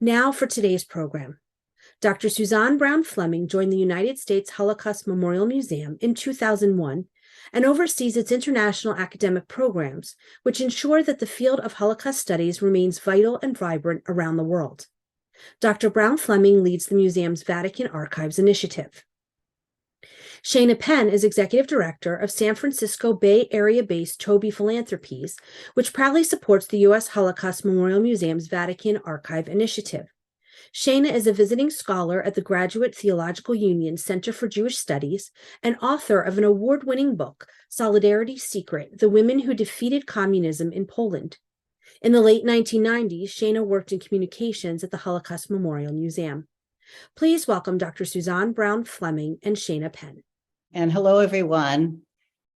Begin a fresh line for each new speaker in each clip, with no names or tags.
Now for today's program. Dr. Suzanne Brown-Fleming joined the United States Holocaust Memorial Museum in 2001 and oversees its international academic programs, which ensure that the field of Holocaust studies remains vital and vibrant around the world. Dr. Brown-Fleming leads the museum's Vatican Archives initiative. Shana Penn is Executive Director of San Francisco Bay Area-based Taube Philanthropies, which proudly supports the U.S. Holocaust Memorial Museum's Vatican Archive initiative. Shana is a visiting scholar at the Graduate Theological Union Center for Jewish Studies and author of an award-winning book, Solidarity's Secret: The Women Who Defeated Communism in Poland. In the late 1990s, Shana worked in communications at the Holocaust Memorial Museum. Please welcome Dr. Suzanne Brown-Fleming and Shana Penn.
And hello, everyone.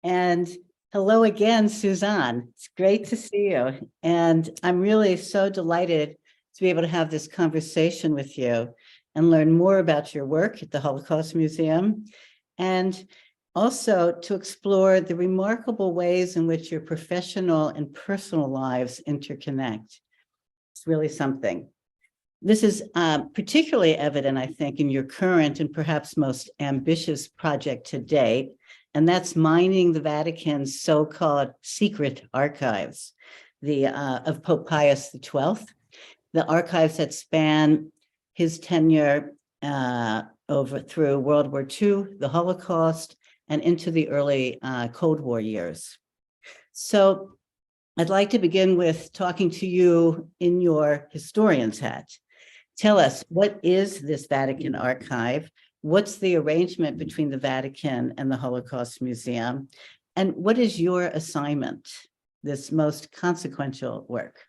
And hello again, Suzanne. It's great to see you. And I'm really so delighted to be able to have this conversation with you and learn more about your work at the Holocaust Museum, and also to explore the remarkable ways in which your professional and personal lives interconnect. It's really something. This is particularly evident, I think, in your current and perhaps most ambitious project to date, and that's mining the Vatican's so-called secret archives of Pope Pius XII, the archives that span his tenure through World War II, the Holocaust, and into the early Cold War years. So I'd like to begin with talking to you in your historian's hat. Tell us, what is this Vatican archive? What's the arrangement between the Vatican and the Holocaust Museum? And what is your assignment, this most consequential work?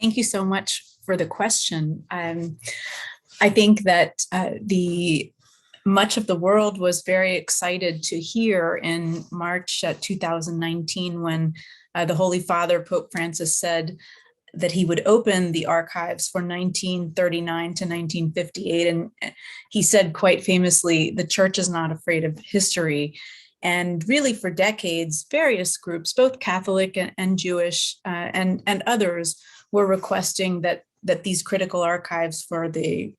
Thank you so much for the question. I think that much of the world was very excited to hear in March 2019 when the Holy Father, Pope Francis, said that he would open the archives for 1939 to 1958. And he said quite famously, the church is not afraid of history. And really for decades, various groups, both Catholic and Jewish and others, were requesting that these critical archives for the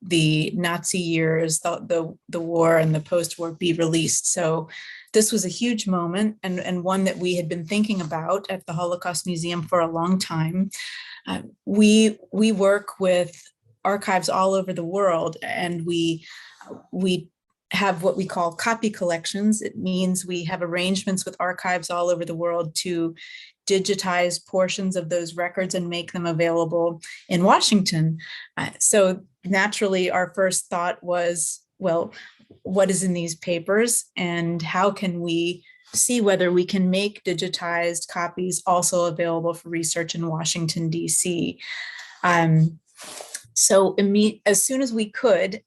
Nazi years, the war and the post-war be released. So this was a huge moment and one that we had been thinking about at the Holocaust Museum for a long time. We work with archives all over the world, and we have what we call copy collections. It means we have arrangements with archives all over the world to digitize portions of those records and make them available in Washington. So naturally, our first thought was, well, what is in these papers and how can we see whether we can make digitized copies also available for research in Washington, D.C. So as soon as we could,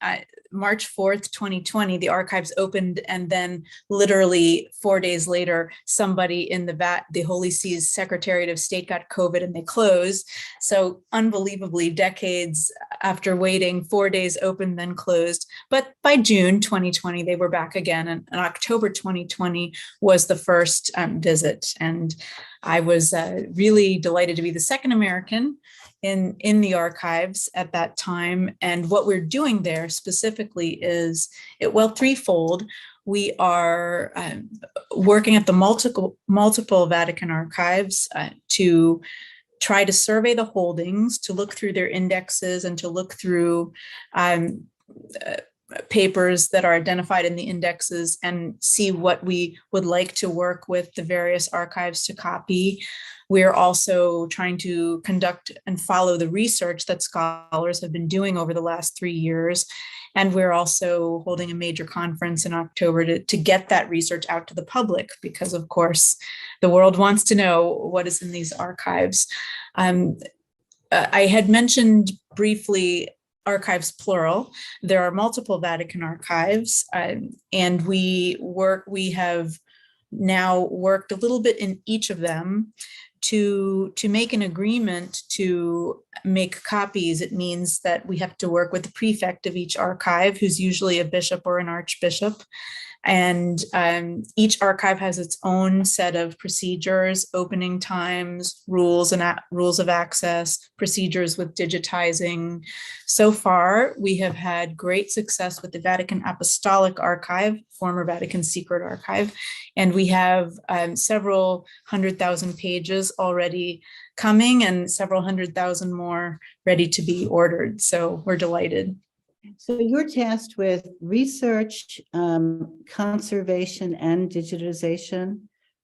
March 4th, 2020, the archives opened, and then literally 4 days later, somebody in the Holy See's Secretariat of State got COVID and they closed. So unbelievably, decades after waiting, 4 days open, then closed. But by June 2020, they were back again. And October 2020 was the first visit. And I was really delighted to be the second American in the archives at that time. And what we're doing there specifically is, threefold. We are working at the multiple Vatican archives to try to survey the holdings, to look through their indexes and to look through papers that are identified in the indexes and see what we would like to work with the various archives to copy. We're also trying to conduct and follow the research that scholars have been doing over the last 3 years. And we're also holding a major conference in October to get that research out to the public, because of course, the world wants to know what is in these archives. I had mentioned briefly archives plural. There are multiple Vatican archives, and we have now worked a little bit in each of them to make an agreement to make copies. It means that we have to work with the prefect of each archive, who's usually a bishop or an archbishop, And each archive has its own set of procedures, opening times, rules of access, procedures with digitizing. So far, we have had great success with the Vatican Apostolic Archive, former Vatican Secret Archive, and we have several 100,000 pages already coming and several 100,000 more ready to be ordered. So we're delighted.
So you're tasked with research, conservation, and digitization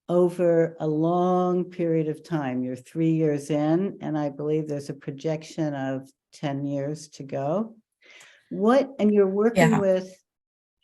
over a long period of time. You're 3 years in, and I believe there's a projection of 10 years to go. And you're working with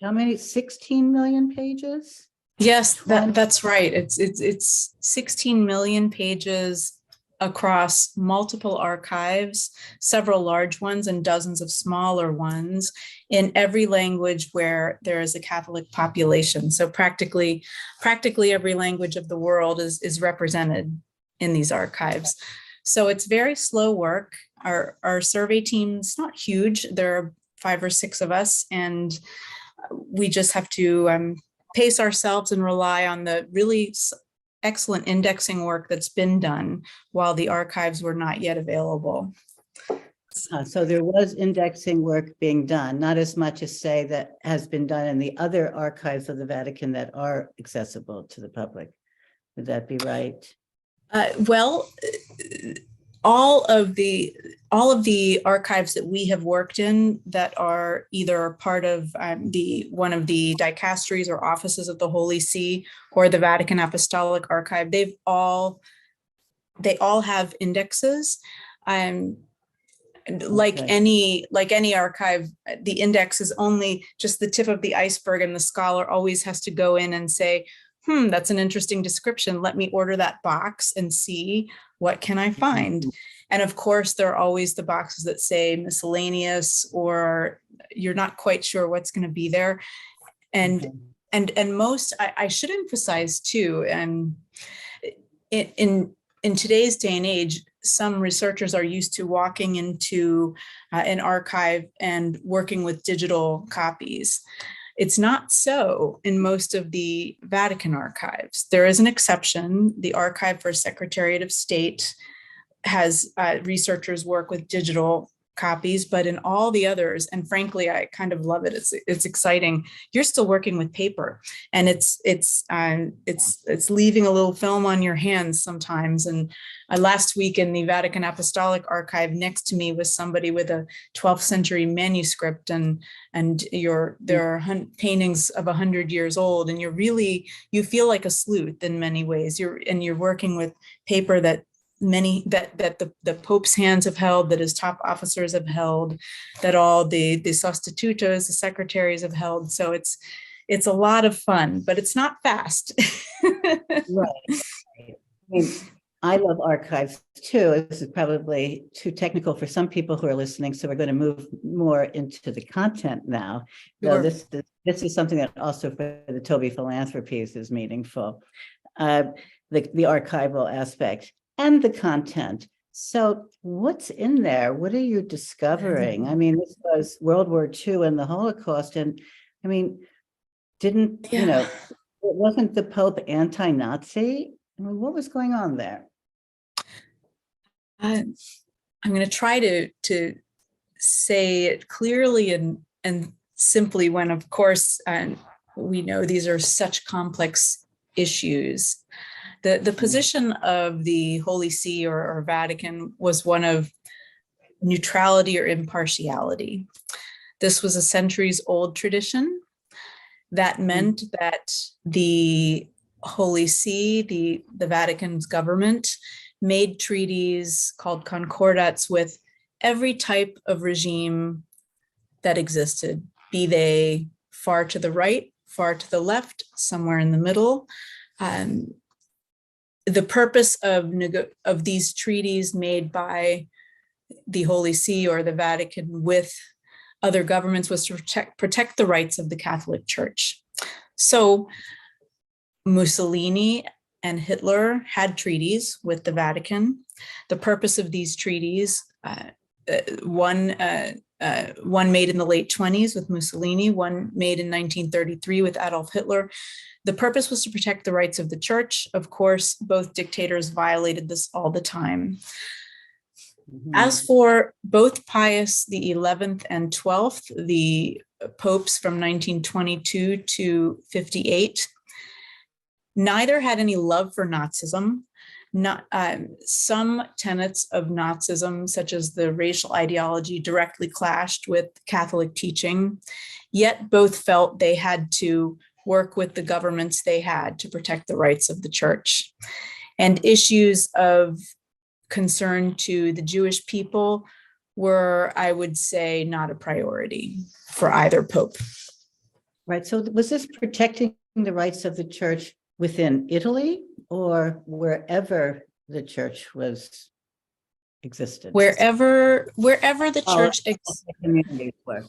how many, 16 million pages?
Yes, that's right. It's 16 million pages across multiple archives, several large ones and dozens of smaller ones in every language where there is a Catholic population. So practically every language of the world is represented in these archives. So it's very slow work. Our survey team's not huge. There are 5 or 6 of us, and we just have to pace ourselves and rely on the really excellent indexing work that's been done while the archives were not yet available.
So there was indexing work being done, not as much as, say, that has been done in the other archives of the Vatican that are accessible to the public. Would that be right?
Well, all of the archives that we have worked in that are either part of one of the dicasteries or offices of the Holy See or the Vatican Apostolic Archive, they all have indexes. Like any archive, the index is only just the tip of the iceberg, and the scholar always has to go in and say, that's an interesting description. Let me order that box and see what can I find. And of course, there are always the boxes that say miscellaneous, or you're not quite sure what's going to be there. And most, I should emphasize too, and in today's day and age, some researchers are used to walking into an archive and working with digital copies. It's not so in most of the Vatican archives. There is an exception. The Archive for Secretariat of State has researchers work with digital copies, but in all the others, and frankly, I kind of love it. It's exciting. You're still working with paper, and it's leaving a little film on your hands sometimes. And last week in the Vatican Apostolic Archive, next to me was somebody with a 12th century manuscript, and there are paintings of 100 years old, and you feel like a sleuth in many ways. You're working with paper that the Pope's hands have held, that his top officers have held, that all the sostitutos, the secretaries have held. So it's a lot of fun, but it's not fast.
Right. I mean, I love archives too. This is probably too technical for some people who are listening, so we're going to move more into the content now.
Sure.
So this is something that also for the Taube Philanthropies is meaningful. The archival aspect and the content. So what's in there? What are you discovering? I mean, this was World War II and the Holocaust. And I mean, wasn't the Pope anti-Nazi? I mean, what was going on there?
I'm going to try to say it clearly and simply when, of course, we know these are such complex issues. The position of the Holy See or Vatican was one of neutrality or impartiality. This was a centuries-old tradition that meant that the Holy See, the Vatican's government, made treaties called concordats with every type of regime that existed, be they far to the right, far to the left, somewhere in the middle. The purpose of these treaties made by the Holy See or the Vatican with other governments was to protect the rights of the Catholic Church. So Mussolini and Hitler had treaties with the Vatican. The purpose of these treaties one made in the late 1920s with Mussolini, one made in 1933 with Adolf Hitler. The purpose was to protect the rights of the church. Of course, both dictators violated this all the time. As for both Pius the 11th and 12th, the popes from 1922 to 58, neither had any love for Nazism. Some tenets of Nazism, such as the racial ideology, directly clashed with Catholic teaching, yet both felt they had to work with the governments they had to protect the rights of the church. And issues of concern to the Jewish people were, I would say, not a priority for either pope.
Right. So was this protecting the rights of the church within Italy or wherever the church was existed?
Wherever the church
communities were.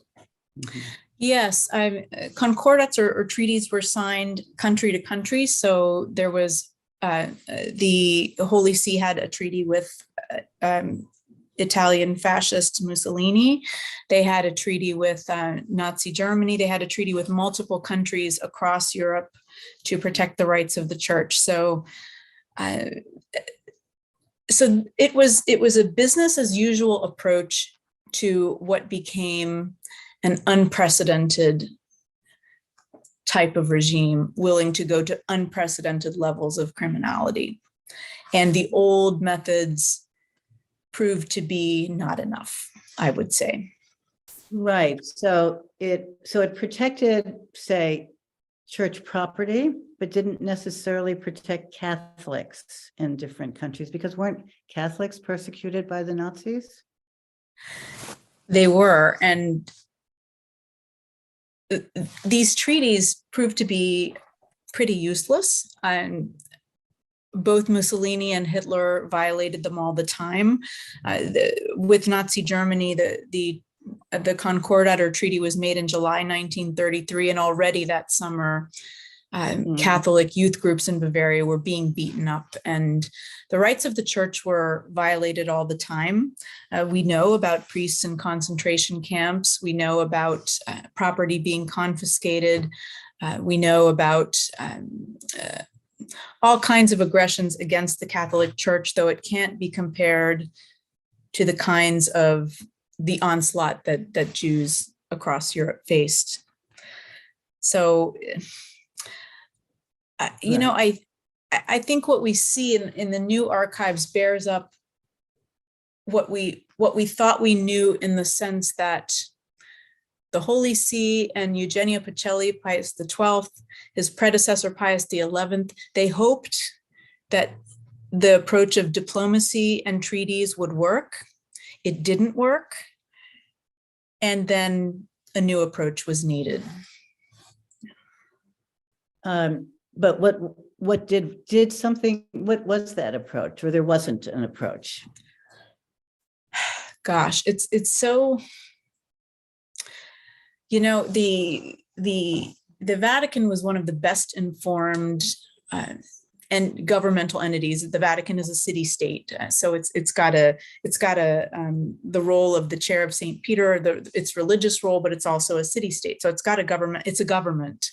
Yes, concordats or treaties were signed country to country. So there was the Holy See had a treaty with Italian fascist Mussolini. They had a treaty with Nazi Germany. They had a treaty with multiple countries across Europe to protect the rights of the church. So it was a business as usual approach to what became an unprecedented type of regime, willing to go to unprecedented levels of criminality. And the old methods proved to be not enough, I would say.
Right. So it protected, say, church property, but didn't necessarily protect Catholics in different countries, because weren't Catholics persecuted by the Nazis?
They were, and these treaties proved to be pretty useless. Both Mussolini and Hitler violated them all the time. With Nazi Germany, the Concordat or treaty was made in July 1933, and already that summer, Catholic youth groups in Bavaria were being beaten up, and the rights of the church were violated all the time. We know about priests in concentration camps. We know about property being confiscated. We know about all kinds of aggressions against the Catholic Church, though it can't be compared to the kinds of the onslaught that Jews across Europe faced. So, you know, I think what we see in the new archives bears up what we thought we knew, in the sense that the Holy See and Eugenio Pacelli, Pius XII, his predecessor Pius XI, they hoped that the approach of diplomacy and treaties would work. It didn't work. And then a new approach was needed.
But what was that approach, or there wasn't an approach?
Gosh, it's so, you know, the Vatican was one of the best informed and governmental entities. The Vatican is a city state, so it's got the role of the chair of St. Peter, its religious role, but it's also a city state. So it's got a government. It's a government.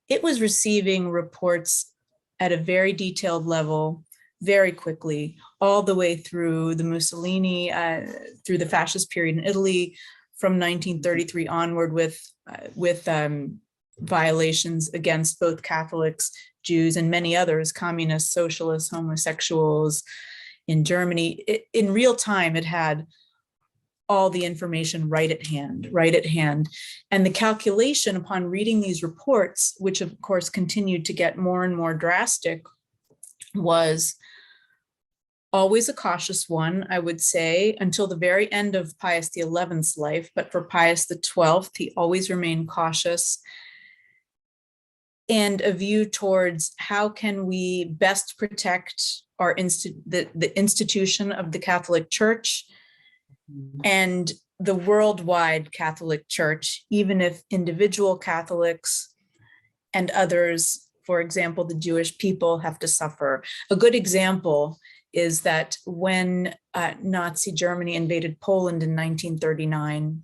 It was receiving reports at a very detailed level, very quickly, all the way through the Mussolini, through the fascist period in Italy, from 1933 onward, with violations against both Catholics, Jews, and many others, communists, socialists, homosexuals in Germany. In real time, it had all the information right at hand. And the calculation upon reading these reports, which of course continued to get more and more drastic, was always a cautious one, I would say, until the very end of Pius XI's life. But for Pius XII, he always remained cautious, and a view towards how can we best protect our the institution of the Catholic Church and the worldwide Catholic Church, even if individual Catholics and others, for example, the Jewish people, have to suffer. A good example is that when Nazi Germany invaded Poland in 1939,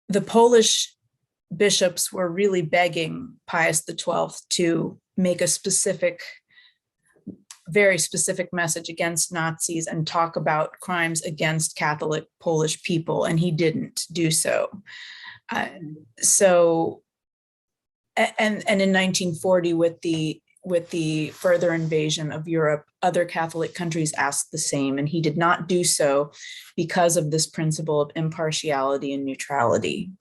the Polish bishops were really begging Pius XII to make a very specific message against Nazis and talk about crimes against Catholic Polish people, and he didn't do so. And in 1940, with the further invasion of Europe, other Catholic countries asked the same, and he did not do so because of this principle of impartiality and neutrality.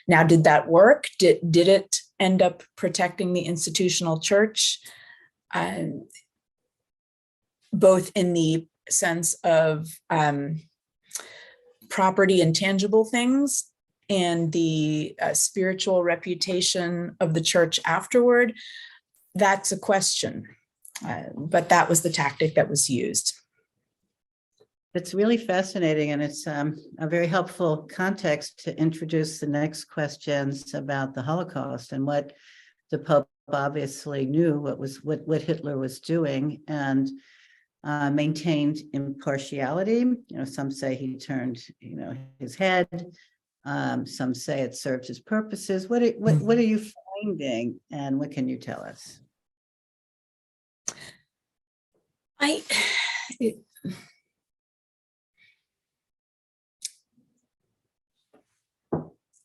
Now, did that work? Did it end up protecting the institutional church? Both in the sense of property and tangible things, and the spiritual reputation of the church afterward? That's a question, but that was the tactic that was used.
It's really fascinating, and it's a very helpful context to introduce the next questions about the Holocaust and what the Pope obviously knew what Hitler was doing, and maintained impartiality. Some say he turned, his head. Some say it served his purposes. What are you finding, and what can you tell us?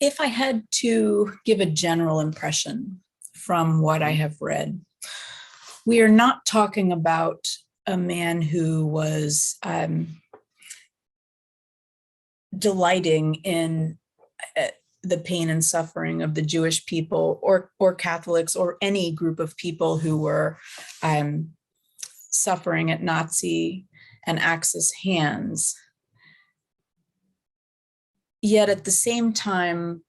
If I had to give a general impression from what I have read, we are not talking about a man who was delighting in the pain and suffering of the Jewish people, or Catholics, or any group of people who were suffering at Nazi and Axis hands. Yet at the same time,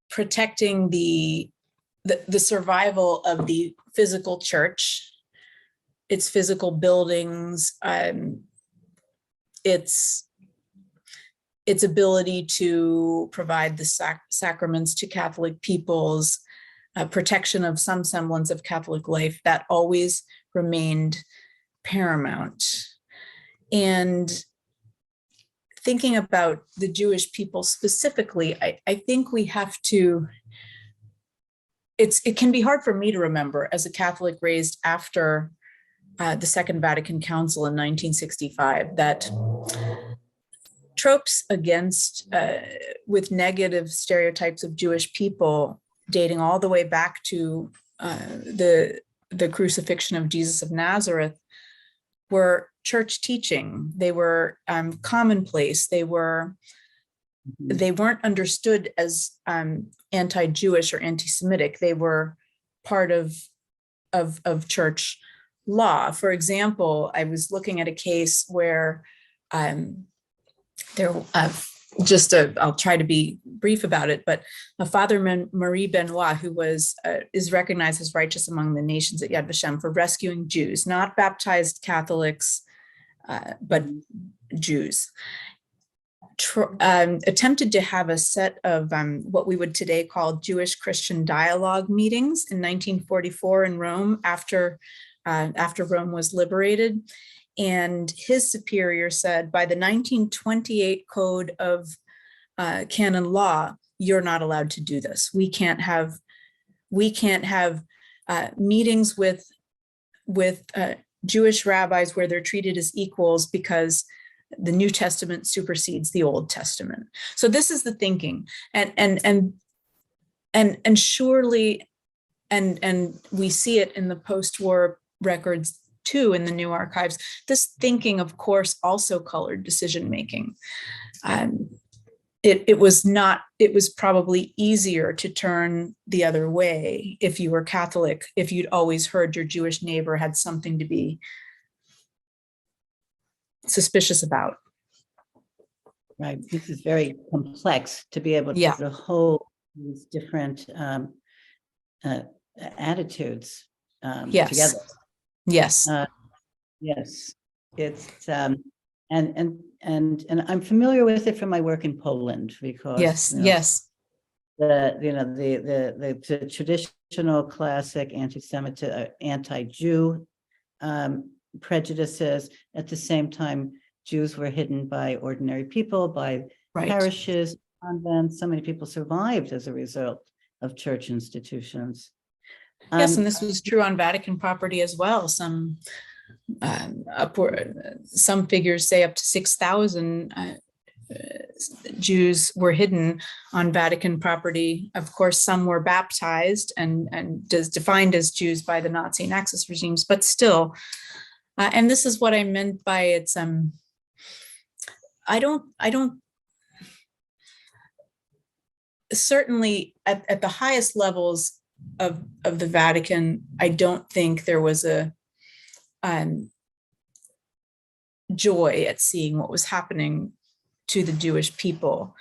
protecting the survival of the physical church, its physical buildings, its ability to provide the sacraments to Catholic peoples, protection of some semblance of Catholic life, that always remained paramount. And thinking about the Jewish people specifically, I think we have to, it can be hard for me to remember as a Catholic raised after the Second Vatican Council in 1965, that tropes against, with negative stereotypes of Jewish people dating all the way back to the crucifixion of Jesus of Nazareth were church teaching. They were commonplace. They weren't understood as anti-Jewish or anti-Semitic. They were part of church law. For example, I was looking at a case where I'll try to be brief about it, but Father Marie Benoit, who is recognized as righteous among the nations at Yad Vashem for rescuing Jews, not baptized Catholics, but Jews, attempted to have a set of what we would today call Jewish-Christian dialogue meetings in 1944 in Rome after Rome was liberated. And his superior said, by the 1928 Code of Canon Law, you're not allowed to do this. We can't have meetings with Jewish rabbis where they're treated as equals because the New Testament supersedes the Old Testament. So this is the thinking, and surely, and we see it in the post-war records too, in the new archives. This thinking, of course, also colored decision-making. It was probably easier to turn the other way if you were Catholic, if you'd always heard your Jewish neighbor had something to be suspicious about.
Right. This is very complex to be able to hold these different attitudes together.
Yes.
Yes. It's and I'm familiar with it from my work in Poland, because the traditional classic anti-Jew prejudices. At the same time, Jews were hidden by ordinary people, by
Right.
parishes, convents. So many people survived as a result of church institutions.
Yes, and this was true on Vatican property as well. Some figures say up to 6,000 Jews were hidden on Vatican property. Of course, some were baptized and defined as Jews by the Nazi and Axis regimes, but still. And this is what I meant by it's. I don't. Certainly, at the highest levels of the Vatican, I don't think there was a joy at seeing what was happening to the Jewish people.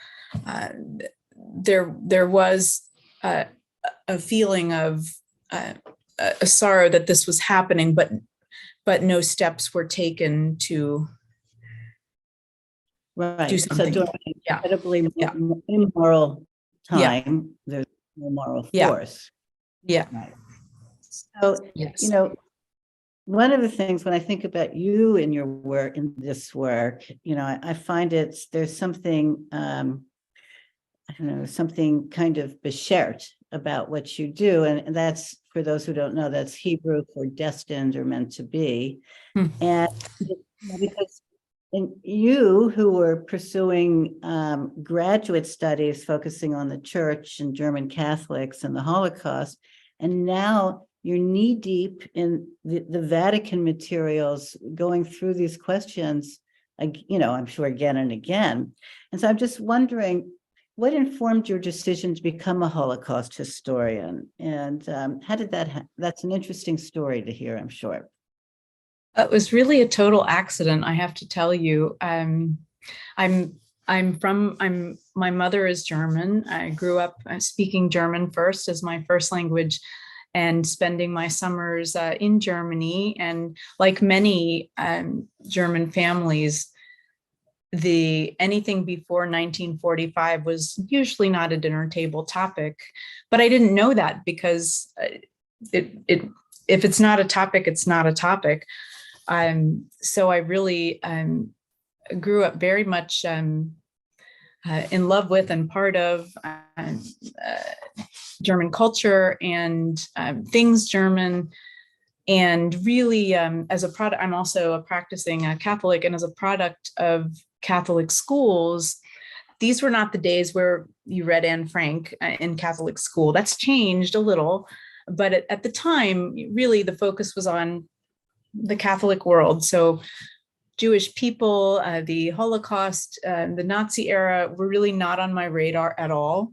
There was a feeling of a sorrow that this was happening, but no steps were taken to do something.
So during an incredibly immoral time, there's no moral force.
Yeah.
Right. So, you know, one of the things when I think about you and your work in this work, you know, I find there's something, I don't know, something kind of beshert about what you do. And that's, for those who don't know, that's Hebrew for destined or meant to be. And because you who were pursuing graduate studies focusing on the church and German Catholics and the Holocaust, and now you're knee deep in the Vatican materials, going through these questions, you know, I'm sure again and again. And so I'm just wondering, what informed your decision to become a Holocaust historian? And how did that, that's an interesting story to hear, I'm sure.
It was really a total accident, I have to tell you. My mother is German. I grew up speaking German first as my first language and spending my summers in Germany. And like many German families, anything before 1945 was usually not a dinner table topic. But I didn't know that because if it's not a topic, it's not a topic. So I really grew up very much in love with and part of German culture and things German. And really, as a product, I'm also a practicing Catholic, and as a product of Catholic schools, these were not the days where you read Anne Frank in Catholic school. That's changed a little, but at the time, really the focus was on the Catholic world. So Jewish people, the Holocaust, the Nazi era were really not on my radar at all.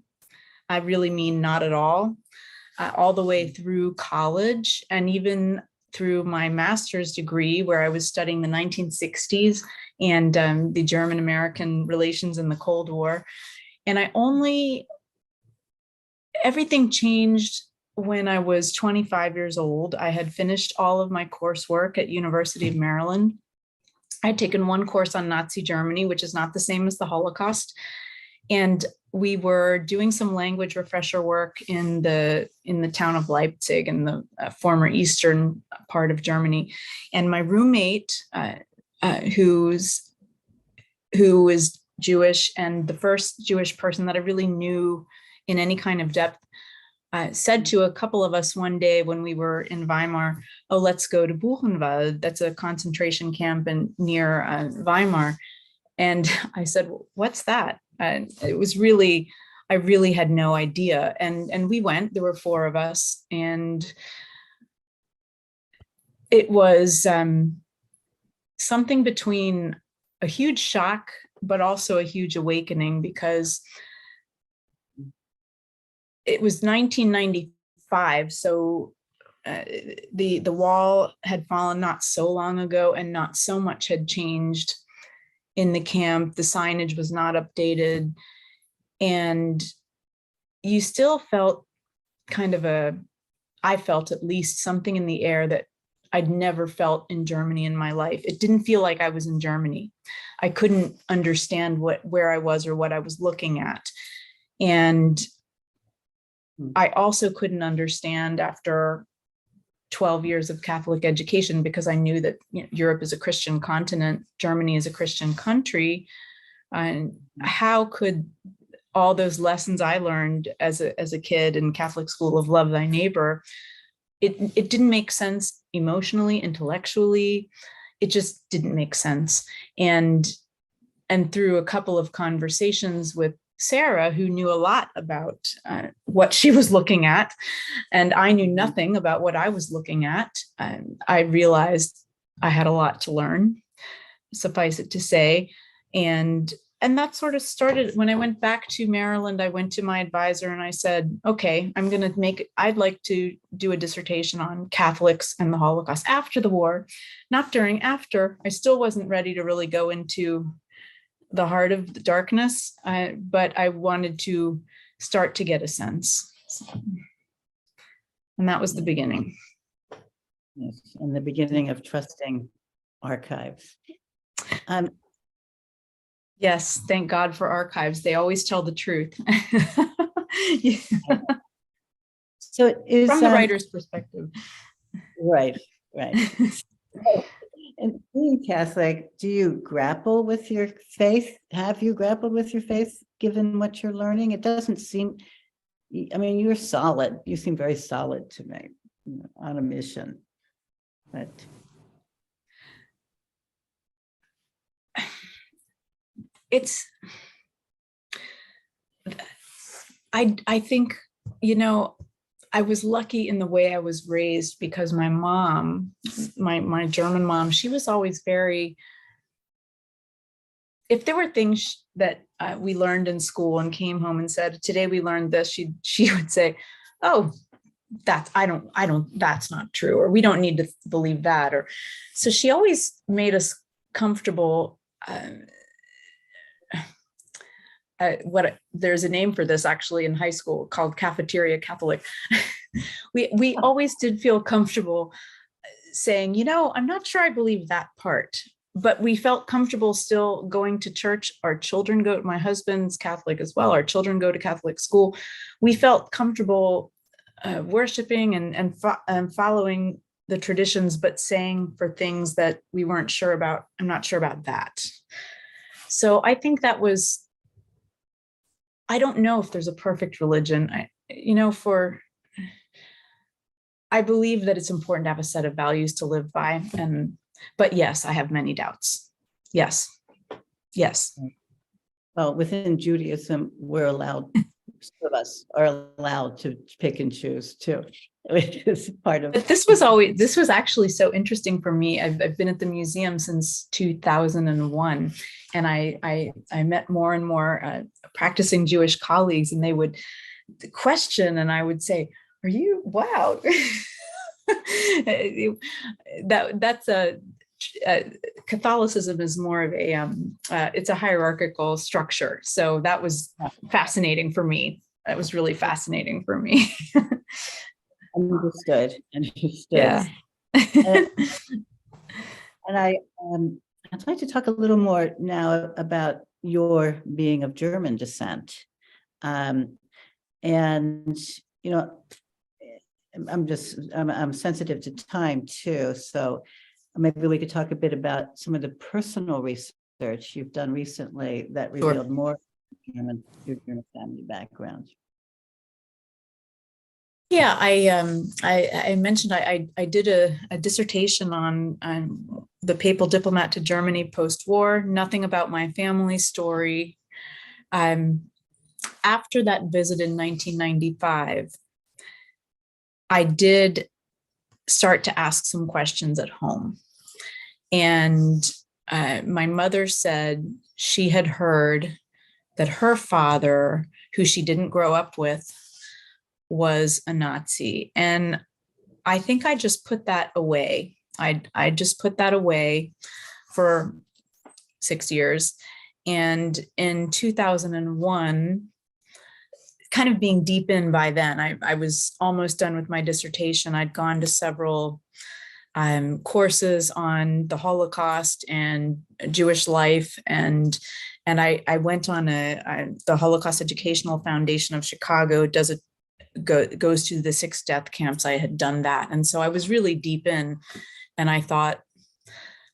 I really mean not at all the way through college and even through my master's degree, where I was studying the 1960s and the German-American relations in the Cold War. And everything changed when I was 25 years old. I had finished all of my coursework at University of Maryland. I'd taken one course on Nazi Germany, which is not the same as the Holocaust. And we were doing some language refresher work in the town of Leipzig in the former eastern part of Germany. And my roommate, who is Jewish and the first Jewish person that I really knew in any kind of depth, said to a couple of us one day when we were in Weimar, "Oh, let's go to Buchenwald." That's a concentration camp near Weimar. And I said, "What's that?" And it was really, I really had no idea. And we went, there were 4 of us, and it was something between a huge shock, but also a huge awakening, because it was 1995. So the wall had fallen not so long ago, and not so much had changed in the camp. The signage was not updated, and you still felt I felt at least something in the air that I'd never felt in Germany in my life. It didn't feel like I was in Germany. I couldn't understand where I was or what I was looking at. And I also couldn't understand, after 12 years of Catholic education because I knew that Europe is a Christian continent, Germany is a Christian country. And how could all those lessons I learned as a kid in Catholic school of love thy neighbor, it didn't make sense emotionally, intellectually. It just didn't make sense. And through a couple of conversations with Sarah, who knew a lot about what she was looking at, and I knew nothing about what I was looking at, I realized I had a lot to learn, suffice it to say. And that sort of started when I went back to Maryland. I went to my advisor and I said, okay, I'd like to do a dissertation on Catholics and the Holocaust after the war, not during, after. I still wasn't ready to really go into the heart of the darkness, but I wanted to start to get a sense. And that was the beginning.
Yes, and the beginning of trusting archives.
Yes, thank God for archives. They always tell the truth. Yeah.
So it is
from the writer's perspective.
Right. And being Catholic, do you grapple with your faith? Have you grappled with your faith given what you're learning? It doesn't seem, I mean, you're solid. You seem very solid to me, on a mission. But
I think, I was lucky in the way I was raised because my mom, my German mom, she was always very, if there were things that we learned in school and came home and said, today we learned this, she would say, oh, that's not true, or we don't need to believe that. Or so she always made us comfortable. There's a name for this actually in high school called cafeteria Catholic. we always did feel comfortable saying, I'm not sure I believe that part, but we felt comfortable still going to church. Our children my husband's Catholic as well. Our children go to Catholic school. We felt comfortable worshiping and following the traditions, but saying for things that we weren't sure about. I'm not sure about that. So I think that was, I don't know if there's a perfect religion. I believe that it's important to have a set of values to live by. But yes, I have many doubts. Yes.
Well, within Judaism, some of us are allowed to pick and choose too, which is part of.
But this was actually so interesting for me. I've been at the museum since 2001, and I met more and more practicing Jewish colleagues, and they would question, and I would say, "Are you? Wow." That's a Catholicism is more of a it's a hierarchical structure. So that was fascinating for me. That was really fascinating for me.
Understood.
Yeah.
and I'd like to talk a little more now about your being of German descent. I'm sensitive to time too, so maybe we could talk a bit about some of the personal research you've done recently that revealed more your German family background.
Yeah, I mentioned I did a dissertation on the papal diplomat to Germany post-war. Nothing about my family story. After that visit in 1995, I did start to ask some questions at home. And my mother said she had heard that her father, who she didn't grow up with, was a Nazi. And I think I just put that away. I just put that away for 6 years. And in 2001, kind of being deep in by then, I was almost done with my dissertation. I'd gone to several courses on the Holocaust and Jewish life, and I went on the Holocaust Educational Foundation of Chicago does goes to the 6 death camps. I had done that. And so I was really deep in, and I thought,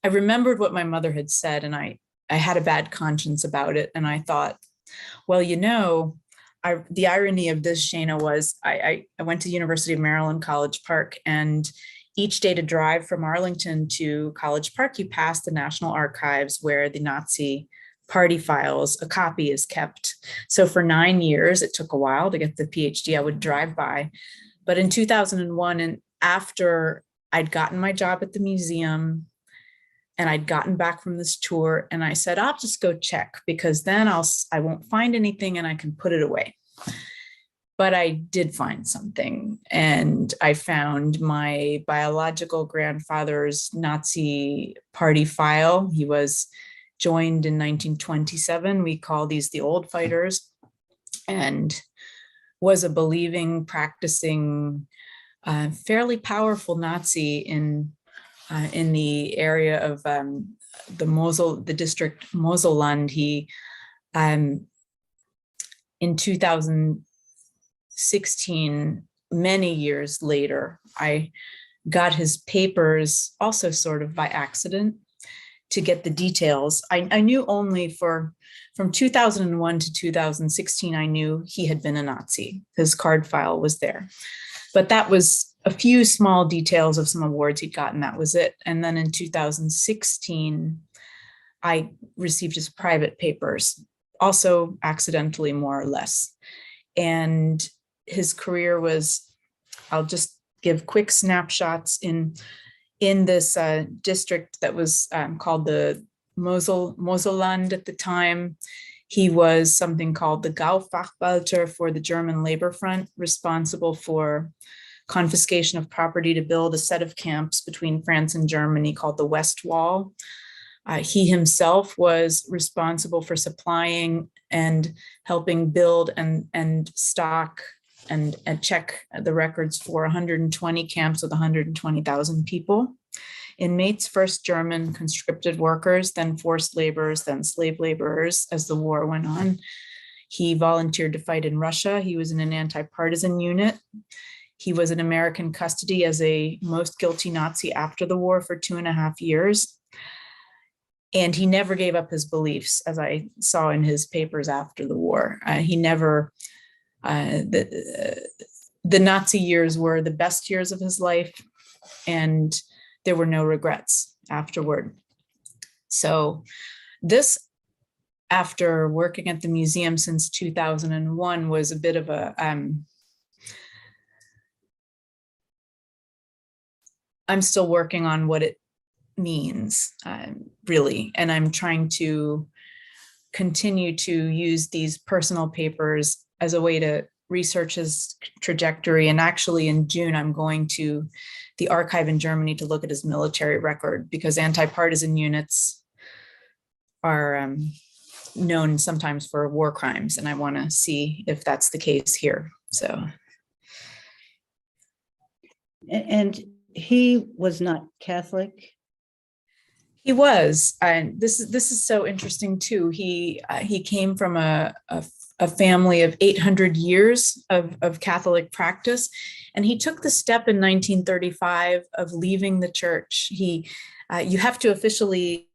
I remembered what my mother had said, and I had a bad conscience about it. And I thought, well, the irony of this, Shana, was I went to the University of Maryland, College Park, and each day to drive from Arlington to College Park, you pass the National Archives where the Nazi party files, a copy is kept. So for 9 years, it took a while to get the PhD, I would drive by. But in 2001, and after I'd gotten my job at the museum, and I'd gotten back from this tour, and I said, I'll just go check, because then I won't find anything and I can put it away. But I did find something, and I found my biological grandfather's Nazi party file. He was joined in 1927. We call these the old fighters, and was a believing, practicing, fairly powerful Nazi in the area of the Mosel, the district Moselland. He, in 2016, many years later, I got his papers also sort of by accident to get the details. I knew only from 2001 to 2016, I knew he had been a Nazi. His card file was there. But that was a few small details of some awards he'd gotten. That was it. And then in 2016, I received his private papers, also accidentally, more or less. And his career was, I'll just give quick snapshots in this district that was called the Moselland at the time. He was something called the Gaufachwalter for the German Labor Front, responsible for confiscation of property to build a set of camps between France and Germany called the West Wall. He himself was responsible for supplying and helping build and stock and check the records for 120 camps with 120,000 people. Inmates, first German conscripted workers, then forced laborers, then slave laborers as the war went on. He volunteered to fight in Russia. He was in an anti-partisan unit. He was in American custody as a most guilty Nazi after the war for 2.5 years. And he never gave up his beliefs, as I saw in his papers after the war. He never, the Nazi years were the best years of his life, and there were no regrets afterward. So this, after working at the museum since 2001, was a bit of a, I'm still working on what it means, really. And I'm trying to continue to use these personal papers as a way to research his trajectory. And actually in June, I'm going to the archive in Germany to look at his military record, because anti-partisan units are known sometimes for war crimes. And I want to see if that's the case here. So.
And he was not Catholic?
He was, and this is so interesting too. He came from a family of 800 years of Catholic practice, and he took the step in 1935 of leaving the church. You have to officially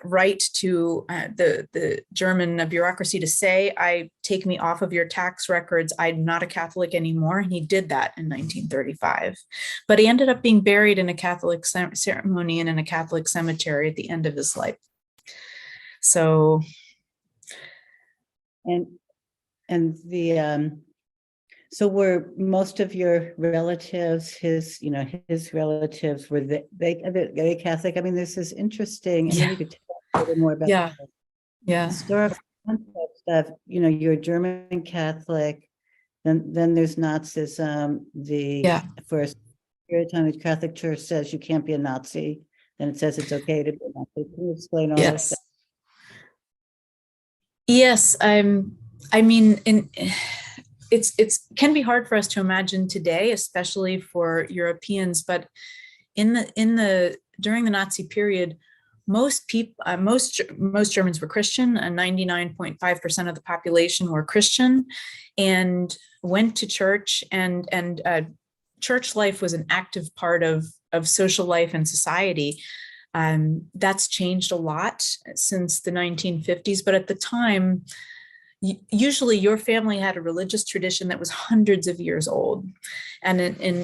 write to the German bureaucracy to say, take me off of your tax records. I'm not a Catholic anymore. And he did that in 1935. But he ended up being buried in a Catholic ceremony and in a Catholic cemetery at the end of his life. So.
And so were most of your relatives, his relatives, were they Catholic? I mean, this is interesting. And maybe you could tell a little more about the historical context of, you're German Catholic, then there's Nazism. For a period of time, the Catholic Church says you can't be a Nazi. Then it says it's okay to be a Nazi. Can you explain all of that?
Yes, I mean, it can be hard for us to imagine today, especially for Europeans. But during the Nazi period, most Germans were Christian, and 99.5% of the population were Christian, and went to church, and church life was an active part of social life and society. That's changed a lot since the 1950s, but at the time, usually your family had a religious tradition that was hundreds of years old. And in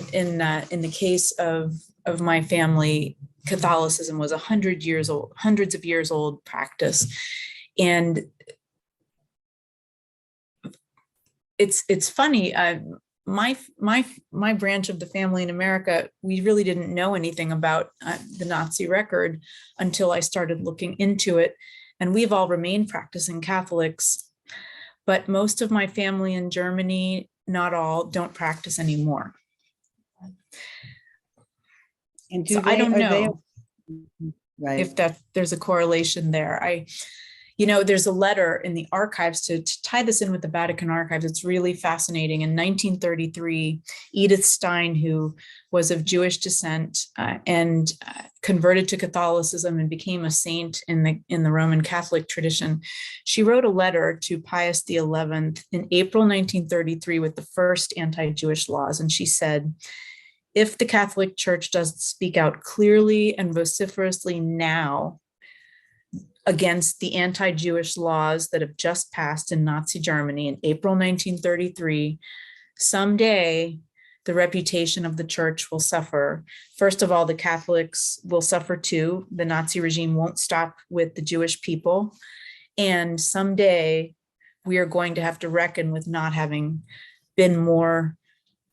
the case of my family, Catholicism was 100 years old, hundreds of years old practice. And it's funny, my branch of the family in America, we really didn't know anything about the Nazi record until I started looking into it. And we've all remained practicing Catholics, but most of my family in Germany, not all, don't practice anymore.
And
so I don't know
right.
if there's a correlation there. There's a letter in the archives to tie this in with the Vatican Archives. It's really fascinating. In 1933, Edith Stein, who was of Jewish descent and converted to Catholicism and became a saint in the Roman Catholic tradition, she wrote a letter to Pius XI in April 1933 with the first anti-Jewish laws. And she said, "If the Catholic Church doesn't speak out clearly and vociferously now against the anti-Jewish laws that have just passed in Nazi Germany in April 1933, someday the reputation of the church will suffer. First of all, the Catholics will suffer too. The Nazi regime won't stop with the Jewish people. And someday we are going to have to reckon with not having been more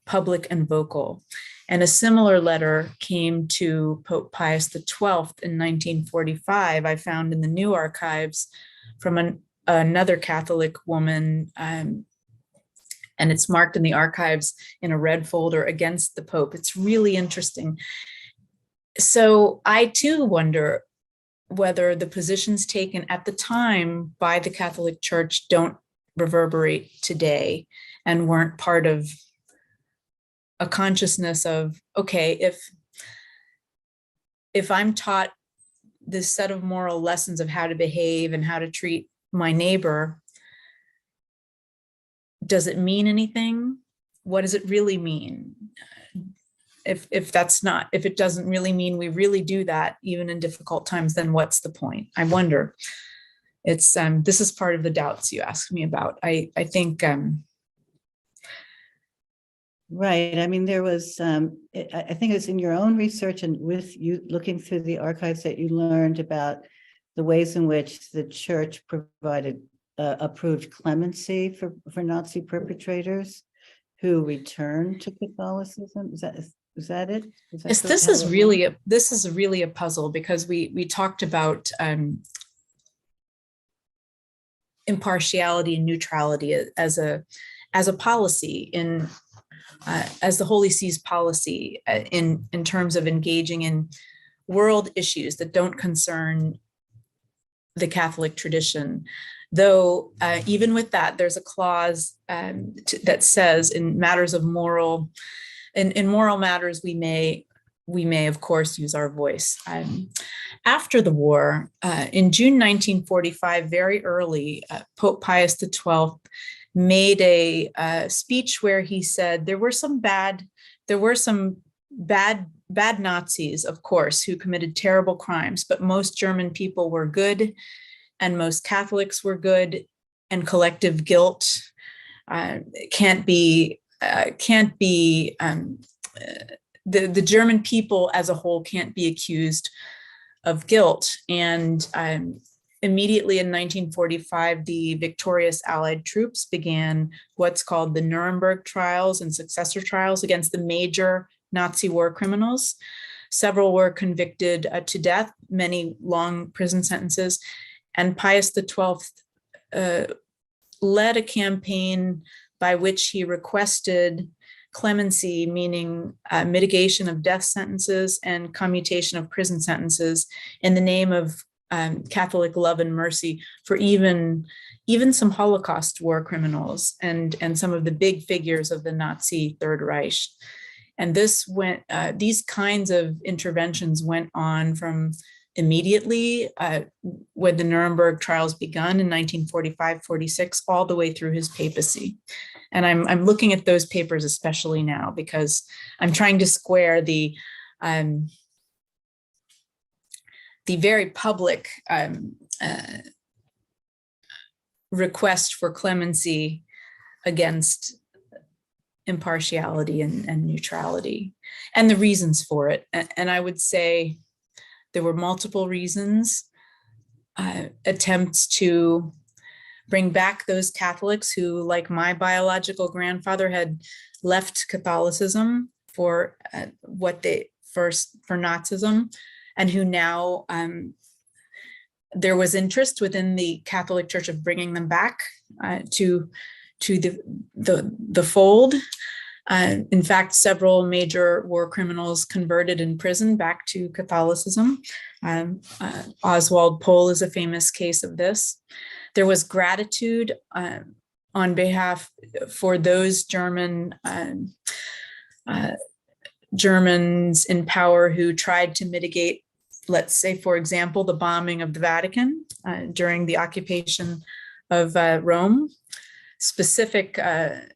public and vocal." And a similar letter came to Pope Pius XII in 1945, I found in the new archives from another Catholic woman, and it's marked in the archives in a red folder against the Pope. It's really interesting. So I too wonder whether the positions taken at the time by the Catholic Church don't reverberate today and weren't part of a consciousness of, okay, if I'm taught this set of moral lessons of how to behave and how to treat my neighbor, does it mean anything? What does it really mean? If it doesn't really mean we really do that, even in difficult times, then what's the point? I wonder. It's this is part of the doubts you asked me about. I think.
Right. I mean, there was, I think it was in your own research and with you looking through the archives that you learned about the ways in which the church approved clemency for Nazi perpetrators who returned to Catholicism. Is that it?
Yes, this is really a puzzle, because we talked about impartiality and neutrality as a policy as the Holy See's policy in terms of engaging in world issues that don't concern the Catholic tradition. Though even with that, there's a clause that says in matters of moral matters, we may of course use our voice. After the war, in June 1945, very early, Pope Pius XII made a speech where he said there were some bad Nazis, of course, who committed terrible crimes, but most German people were good, and most Catholics were good, and collective guilt can't be the German people as a whole can't be accused of guilt. And immediately in 1945, the victorious Allied troops began what's called the Nuremberg trials and successor trials against the major Nazi war criminals. Several were convicted to death, many long prison sentences. And Pius XII led a campaign by which he requested clemency, meaning mitigation of death sentences and commutation of prison sentences, in the name of Catholic love and mercy for even some Holocaust war criminals and some of the big figures of the Nazi Third Reich. And these kinds of interventions went on from immediately when the Nuremberg trials begun in 1945-46, all the way through his papacy. And I'm looking at those papers especially now because I'm trying to square the very public request for clemency against impartiality and neutrality, and the reasons for it. And I would say there were multiple reasons, attempts to bring back those Catholics who, like my biological grandfather, had left Catholicism for Nazism, and who now there was interest within the Catholic Church of bringing them back to the fold. In fact, several major war criminals converted in prison back to Catholicism. Oswald Pohl is a famous case of this. There was gratitude on behalf for those Germans in power who tried to mitigate, let's say, for example, the bombing of the Vatican during the occupation of Rome. Specific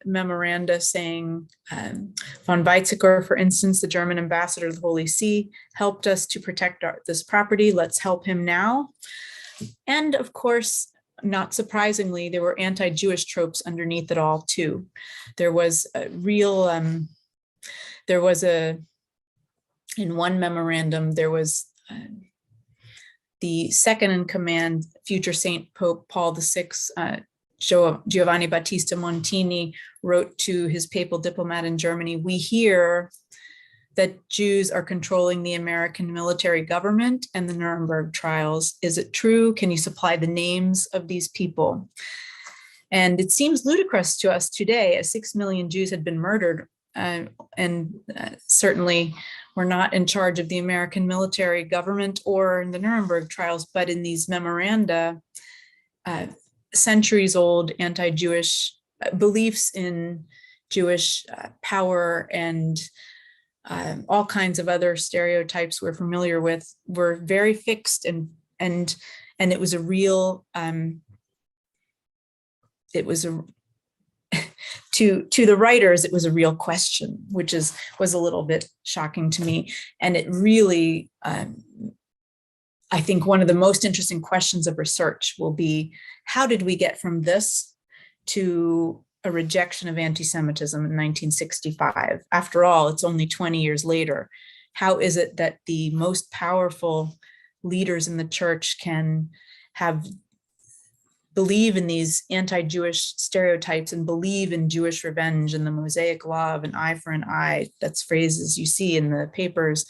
memoranda saying von Weizsäcker, for instance, the German ambassador to the Holy See, helped us to protect this property. Let's help him now. And of course, not surprisingly, there were anti-Jewish tropes underneath it all too. There was a real, in one memorandum, there was the second in command, future Saint Pope Paul VI, Giovanni Battista Montini, wrote to his papal diplomat in Germany, "We hear that Jews are controlling the American military government and the Nuremberg trials. Is it true? Can you supply the names of these people?" And it seems ludicrous to us today, as 6 million Jews had been murdered, and certainly were not in charge of the American military government or in the Nuremberg trials, but in these memoranda, centuries old anti-Jewish beliefs in Jewish power and all kinds of other stereotypes we're familiar with were very fixed, and it was a real to the writers, it was a real question, which was a little bit shocking to me. And it really, I think one of the most interesting questions of research will be, how did we get from this to a rejection of anti-Semitism in 1965? After all, it's only 20 years later. How is it that the most powerful leaders in the church can believe in these anti-Jewish stereotypes and believe in Jewish revenge and the Mosaic law of an eye for an eye? That's phrases you see in the papers,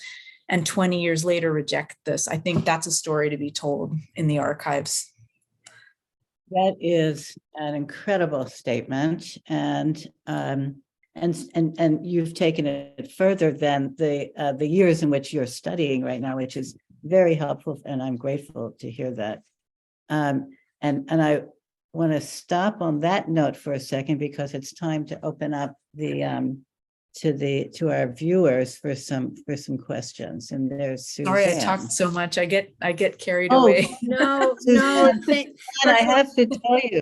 and 20 years later reject this. I think that's a story to be told in the archives.
That is an incredible statement, and you've taken it further than the years in which you're studying right now, which is very helpful, and I'm grateful to hear that. And I want to stop on that note for a second, because it's time to open up to our viewers for some questions. And there's Suzanne.
Sorry, I talked so much. I get carried away.
No.
And I have to tell you,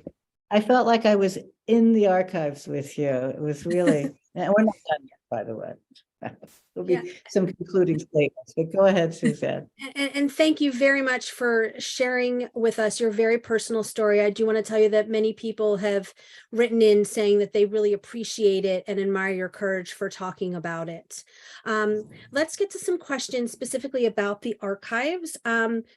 I felt like I was in the archives with you. It was really, and we're not done yet, by the way. There'll be some concluding statements, but go ahead, Suzanne.
And thank you very much for sharing with us your very personal story. I do want to tell you that many people have written in saying that they really appreciate it and admire your courage for talking about it. Let's get to some questions specifically about the archives.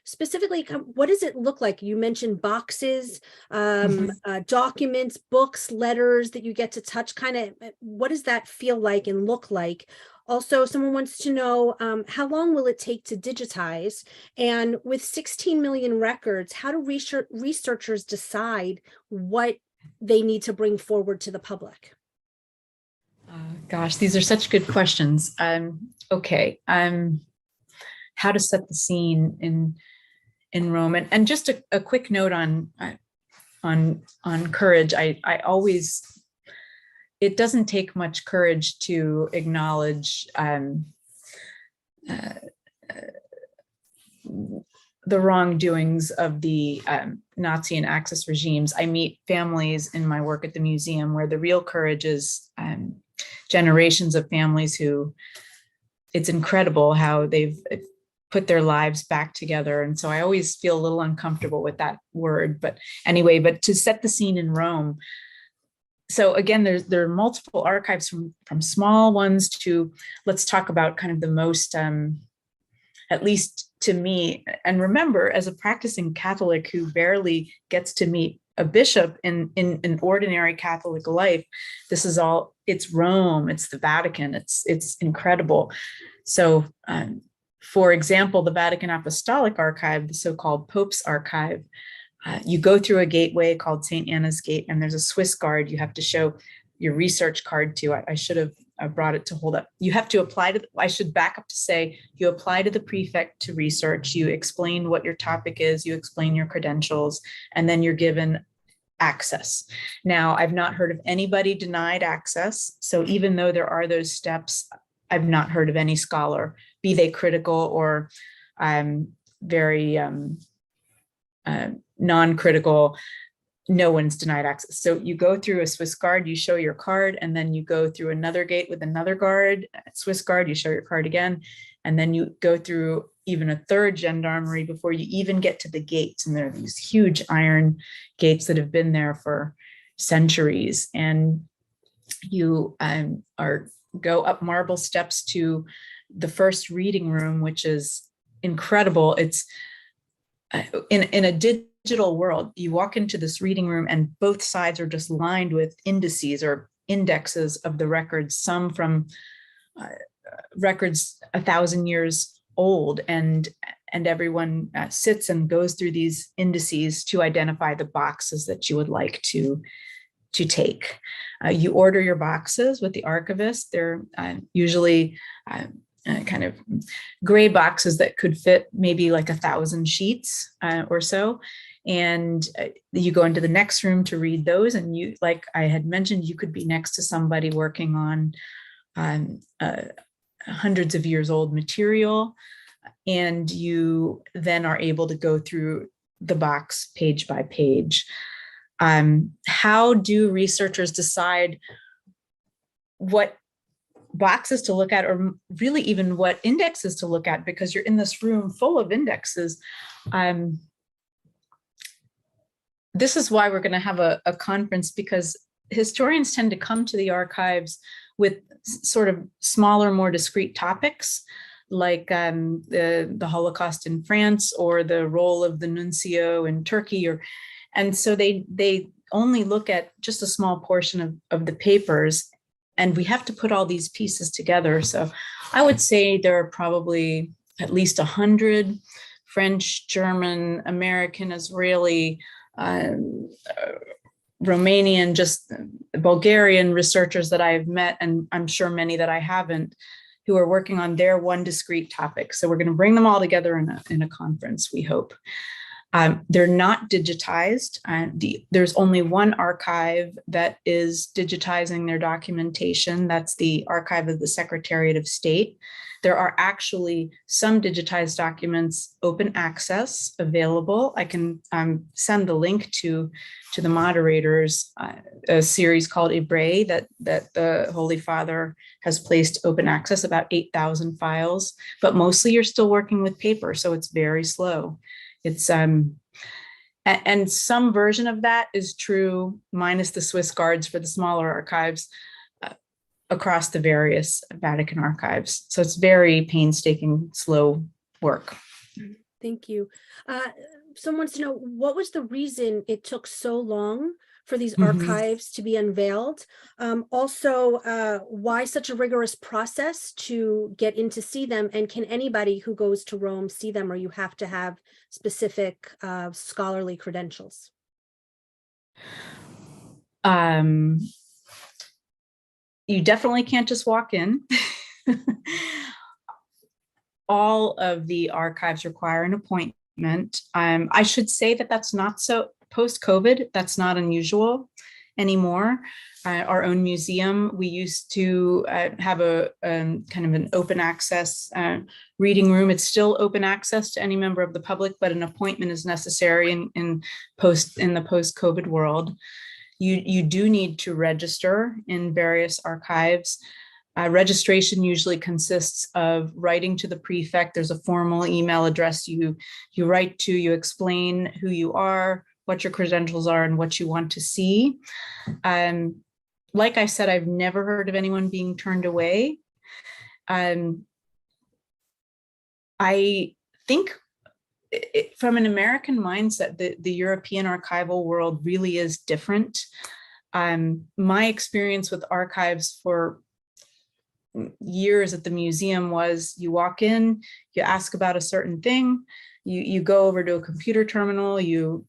Specifically, what does it look like? You mentioned boxes, documents, books, letters that you get to touch. Kind of, what does that feel like and look like? Also, someone wants to know, how long will it take to digitize? And with 16 million records, how do researchers decide what they need to bring forward to the public?
Gosh, these are such good questions. Okay, how to set the scene in Rome, and just a quick note on courage. I always. It doesn't take much courage to acknowledge the wrongdoings of the Nazi and Axis regimes. I meet families in my work at the museum where the real courage is generations of families who, it's incredible how they've put their lives back together. And so I always feel a little uncomfortable with that word, but anyway, but to set the scene in Rome. So again, there are multiple archives from small ones to, let's talk about kind of the most, at least to me, and remember, as a practicing Catholic who barely gets to meet a bishop in an ordinary Catholic life, this is all, it's Rome, it's the Vatican, it's incredible. So for example, the Vatican Apostolic Archive, the so-called Pope's Archive, you go through a gateway called St. Anna's Gate, and there's a Swiss guard you have to show your research card to. I should have brought it to hold up. You have to apply to, I should back up to say, you apply to the prefect to research, you explain what your topic is, you explain your credentials, and then you're given access. Now, I've not heard of anybody denied access. So even though there are those steps, I've not heard of any scholar, be they critical or very non-critical, no one's denied access. So you go through a Swiss guard, you show your card, and then you go through another gate with another guard, Swiss guard, you show your card again, and then you go through even a third gendarmerie before you even get to the gates. And there are these huge iron gates that have been there for centuries. And you go up marble steps to the first reading room, which is incredible. It's in a digital world, you walk into this reading room and both sides are just lined with indices or indexes of the records, some from records 1,000 years old, and everyone sits and goes through these indices to identify the boxes that you would like to take. You order your boxes with the archivist. They're usually kind of gray boxes that could fit maybe like 1,000 sheets or so. And you go into the next room to read those. And you, like I had mentioned, you could be next to somebody working on hundreds of years old material. And you then are able to go through the box page by page. How do researchers decide what boxes to look at, or really even what indexes to look at, because you're in this room full of indexes? This is why we're going to have a conference, because historians tend to come to the archives with sort of smaller, more discrete topics, like the Holocaust in France or the role of the nuncio in Turkey, and so they only look at just a small portion of the papers, and we have to put all these pieces together. So I would say there are probably at least 100 French, German, American, Israeli, Romanian, just Bulgarian researchers that I've met, and I'm sure many that I haven't, who are working on their one discrete topic. So we're going to bring them all together in a conference, we hope. They're not digitized. There's only one archive that is digitizing their documentation. That's the Archive of the Secretariat of State. There are actually some digitized documents, open access, available. I can send the link to the moderators, a series called Hebrae that the Holy Father has placed open access, about 8,000 files, but mostly you're still working with paper, so it's very slow. It's and some version of that is true, minus the Swiss guards for the smaller archives, across the various Vatican archives. So it's very painstaking, slow work.
Thank you. Someone wants to know, what was the reason it took so long for these archives to be unveiled? Also, why such a rigorous process to get in to see them? And can anybody who goes to Rome see them, or you have to have specific scholarly credentials?
You definitely can't just walk in. All of the archives require an appointment. I should say that that's not so, post-COVID, that's not unusual anymore. our own museum. We used to have a kind of an open access reading room. It's still open access to any member of the public, but an appointment is necessary in the post-COVID world. You do need to register in various archives. Registration usually consists of writing to the prefect. There's a formal email address you write to, you explain who you are, what your credentials are, and what you want to see. Like I said, I've never heard of anyone being turned away. I think from an American mindset, the European archival world really is different. My experience with archives for years at the museum was you walk in, you ask about a certain thing, you go over to a computer terminal, you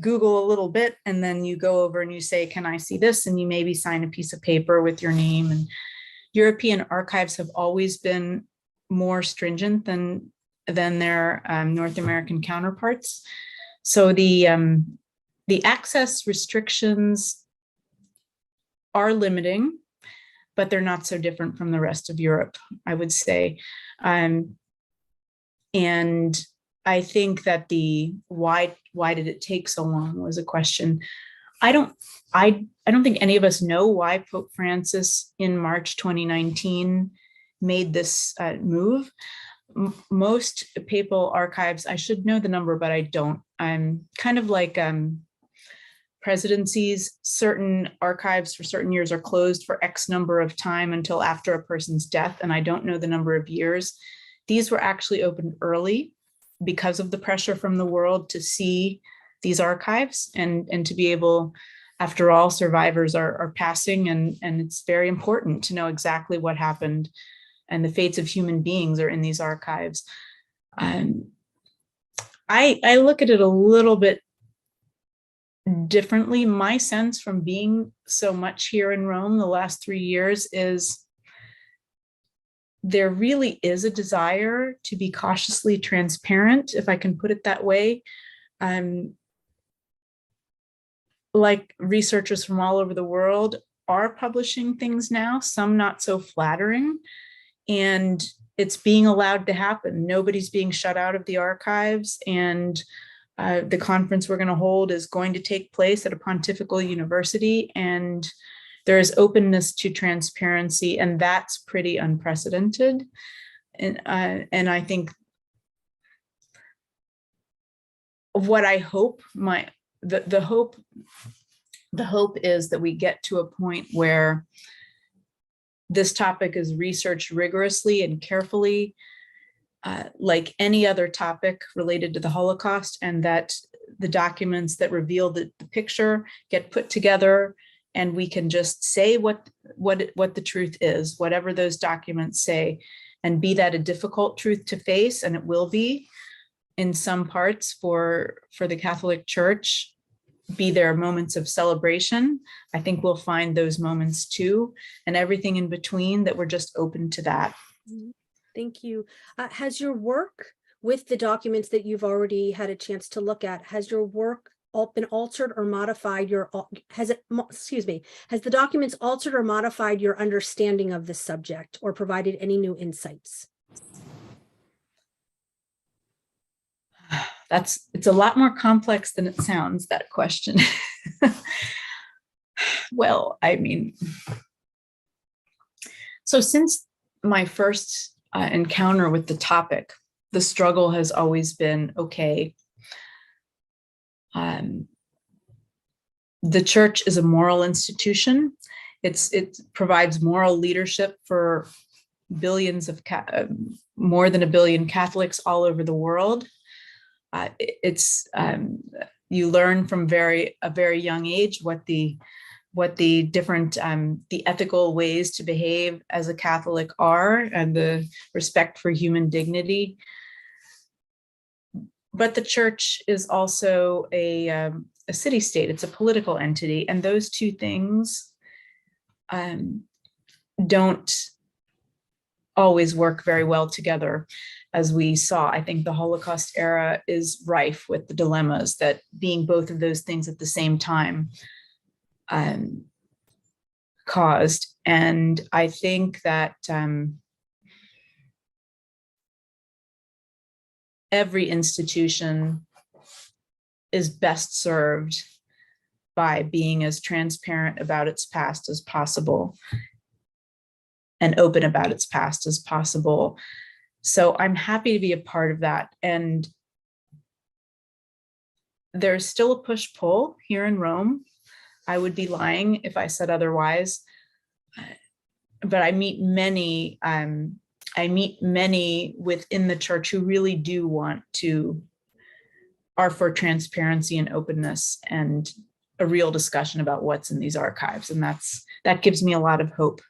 Google a little bit, and then you go over and you say, can I see this? And you maybe sign a piece of paper with your name. And European archives have always been more stringent than their North American counterparts. So the access restrictions are limiting, but they're not so different from the rest of Europe, I would say. And I think that the why did it take so long was a question. I don't think any of us know why Pope Francis in March 2019 made this move. Most papal archives, I should know the number, but I don't. I'm kind of like presidencies. Certain archives for certain years are closed for X number of time until after a person's death, and I don't know the number of years. These were actually opened early because of the pressure from the world to see these archives and to be able, after all, survivors are passing, and it's very important to know exactly what happened, and the fates of human beings are in these archives. I look at it a little bit differently. My sense from being so much here in Rome the last 3 years is there really is a desire to be cautiously transparent, if I can put it that way. Like researchers from all over the world are publishing things now, some not so flattering, and it's being allowed to happen. Nobody's being shut out of the archives, and the conference we're going to hold is going to take place at a pontifical university, and there is openness to transparency, and that's pretty unprecedented. And I think what I hope, the hope is that we get to a point where this topic is researched rigorously and carefully, like any other topic related to the Holocaust, and that the documents that reveal the picture get put together, and we can just say what the truth is, whatever those documents say, and be that a difficult truth to face, and it will be in some parts for the Catholic Church. Be there moments of celebration. I think we'll find those moments too, and everything in between, that we're just open to that.
Thank you. Has your work with the documents that you've already had a chance to look at, has your work been altered or modified has the documents altered or modified your understanding of the subject or provided any new insights?
It's a lot more complex than it sounds, that question. Well, I mean, so since my first encounter with the topic, the struggle has always been, okay, the church is a moral institution. It provides moral leadership for billions of more than 1 billion Catholics all over the world. You learn from a very young age what the different the ethical ways to behave as a Catholic are, and the respect for human dignity. But the church is also a city-state. It's a political entity, and those two things don't always work very well together. As we saw, I think the Holocaust-Era is rife with the dilemmas that being both of those things at the same time caused. And I think that every institution is best served by being as transparent about its past as possible and open about its past as possible. So I'm happy to be a part of that. And there's still a push-pull here in Rome. I would be lying if I said otherwise. But I meet many within the church who really do are for transparency and openness and a real discussion about what's in these archives. And that gives me a lot of hope.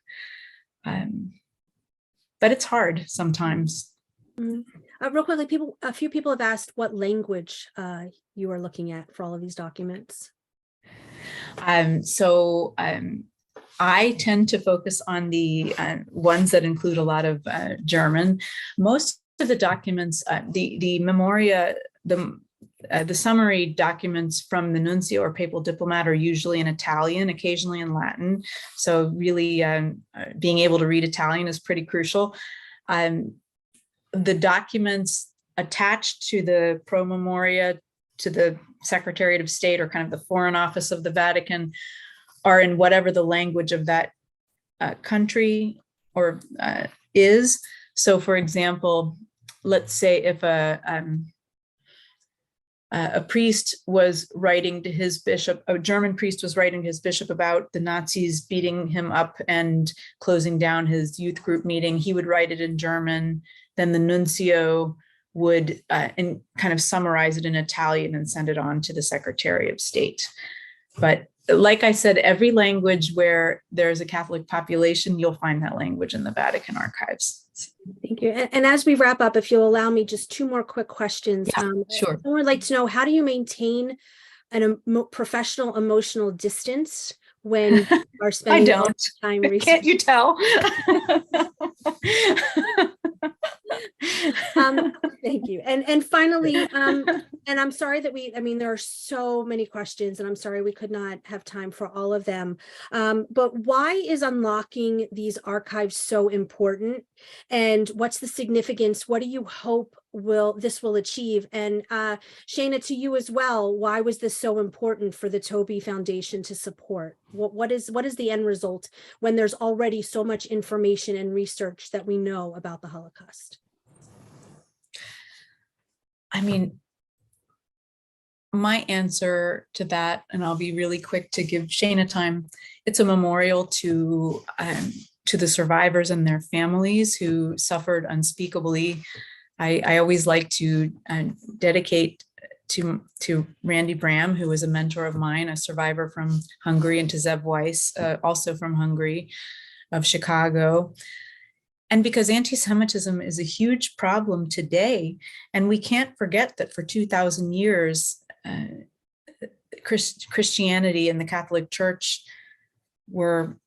But it's hard sometimes.
Real quickly, a few people have asked what language you are looking at for all of these documents.
I tend to focus on the ones that include a lot of German. Most of the documents, the memoria, the summary documents from the nuncio or papal diplomat are usually in Italian, occasionally in Latin. So really being able to read Italian is pretty crucial. The documents attached to the promemoria to the Secretariat of State or kind of the Foreign Office of the Vatican are in whatever the language of that country or is. So for example, let's say if a priest was writing to his bishop, a German priest was writing to his bishop about the Nazis beating him up and closing down his youth group meeting, he would write it in German. Then the nuncio would kind of summarize it in Italian and send it on to the Secretary of State. But like I said, every language where there's a Catholic population, you'll find that language in the Vatican Archives.
Thank you. And as we wrap up, if you'll allow me just two more quick questions.
Yeah, sure.
I would like to know, how do you maintain an professional emotional distance when you are spending
I don't.
time
researching? Can't you tell?
Thank you. And finally, and I'm sorry that there are so many questions, and I'm sorry we could not have time for all of them. But why is unlocking these archives so important? And what's the significance? What do you hope this will achieve? And Shana, to you as well, why was this so important for the Taube Foundation to support? What is the end result when there's already so much information and research that we know about the Holocaust?
I mean, my answer to that, and I'll be really quick to give Shana time, it's a memorial to the survivors and their families who suffered unspeakably. I always like to dedicate to Randy Bram, who was a mentor of mine, a survivor from Hungary, and to Zev Weiss, also from Hungary, of Chicago. And because anti-Semitism is a huge problem today, and we can't forget that for 2,000 years, Christianity and the Catholic Church were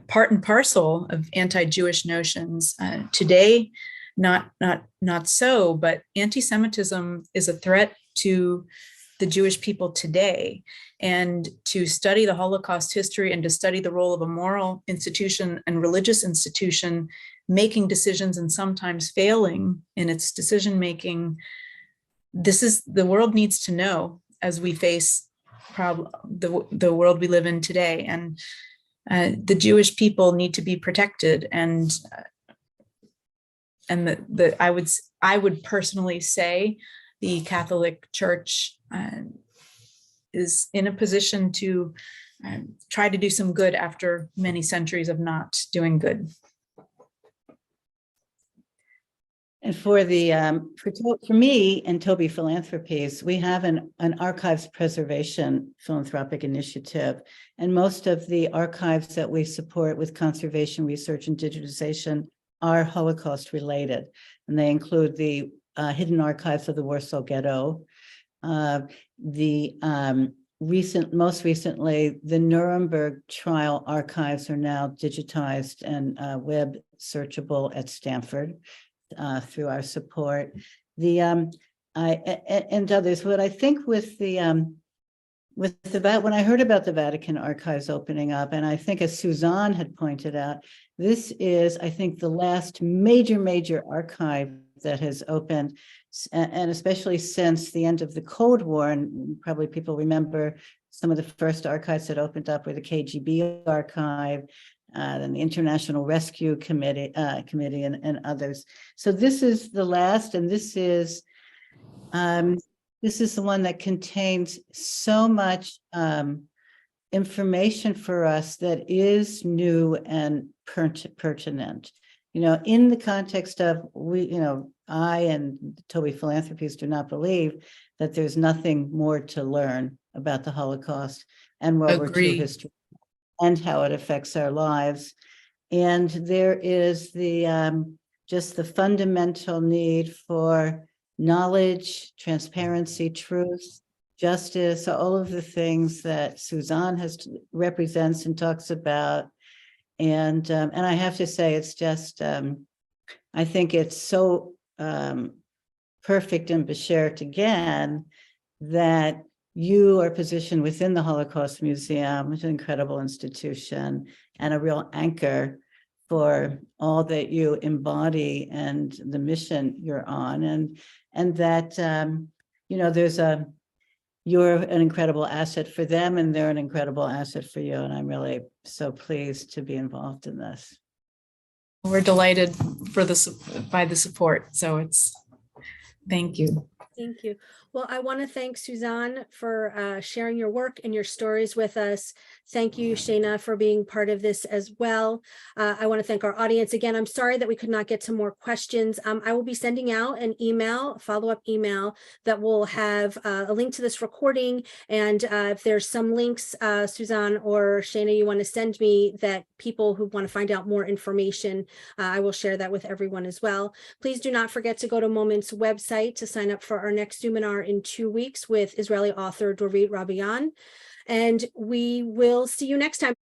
part and parcel of anti-Jewish notions. Today, not so, but anti-Semitism is a threat to the Jewish people today. And to study the Holocaust history and to study the role of a moral institution and religious institution making decisions and sometimes failing in its decision-making, the world needs to know as we face the world we live in today. And the Jewish people need to be protected. And I would personally say the Catholic Church is in a position to try to do some good after many centuries of not doing good.
And for me and Taube Philanthropies, we have an archives preservation philanthropic initiative. And most of the archives that we support with conservation, research, and digitization are Holocaust related. And they include the hidden archives of the Warsaw Ghetto, most recently, the Nuremberg trial archives are now digitized and web searchable at Stanford. Through our support, and others. What I think with the when I heard about the Vatican Archives opening up, and I think as Suzanne had pointed out, this is, I think, the last major archive that has opened, and especially since the end of the Cold War, and probably people remember some of the first archives that opened up were the KGB archive, and the International Rescue Committee, and others. So this is the last, and this is the one that contains so much information for us that is new and pertinent. You know, in the context of I and Taube Philanthropies do not believe that there's nothing more to learn about the Holocaust and World War II history and how it affects our lives. And there is the just the fundamental need for knowledge, transparency, truth, justice, all of the things that Suzanne represents and talks about. And I have to say, it's just, I think it's so perfect and beshert again that you are positioned within the Holocaust Museum, which is an incredible institution and a real anchor for all that you embody and the mission you're on, and that you're an incredible asset for them, and they're an incredible asset for you. And I'm really so pleased to be involved in this.
We're delighted by the support. So thank you.
Thank you. Well, I want to thank Suzanne for sharing your work and your stories with us. Thank you, Shana, for being part of this as well. I want to thank our audience. Again, I'm sorry that we could not get to more questions. I will be sending out an email, a follow-up email that will have a link to this recording. And if there's some links, Suzanne or Shana, you want to send me that people who want to find out more information, I will share that with everyone as well. Please do not forget to go to Moment's website to sign up for our next Zoominar in 2 weeks with Israeli author Dorit Rabian. And we will see you next time.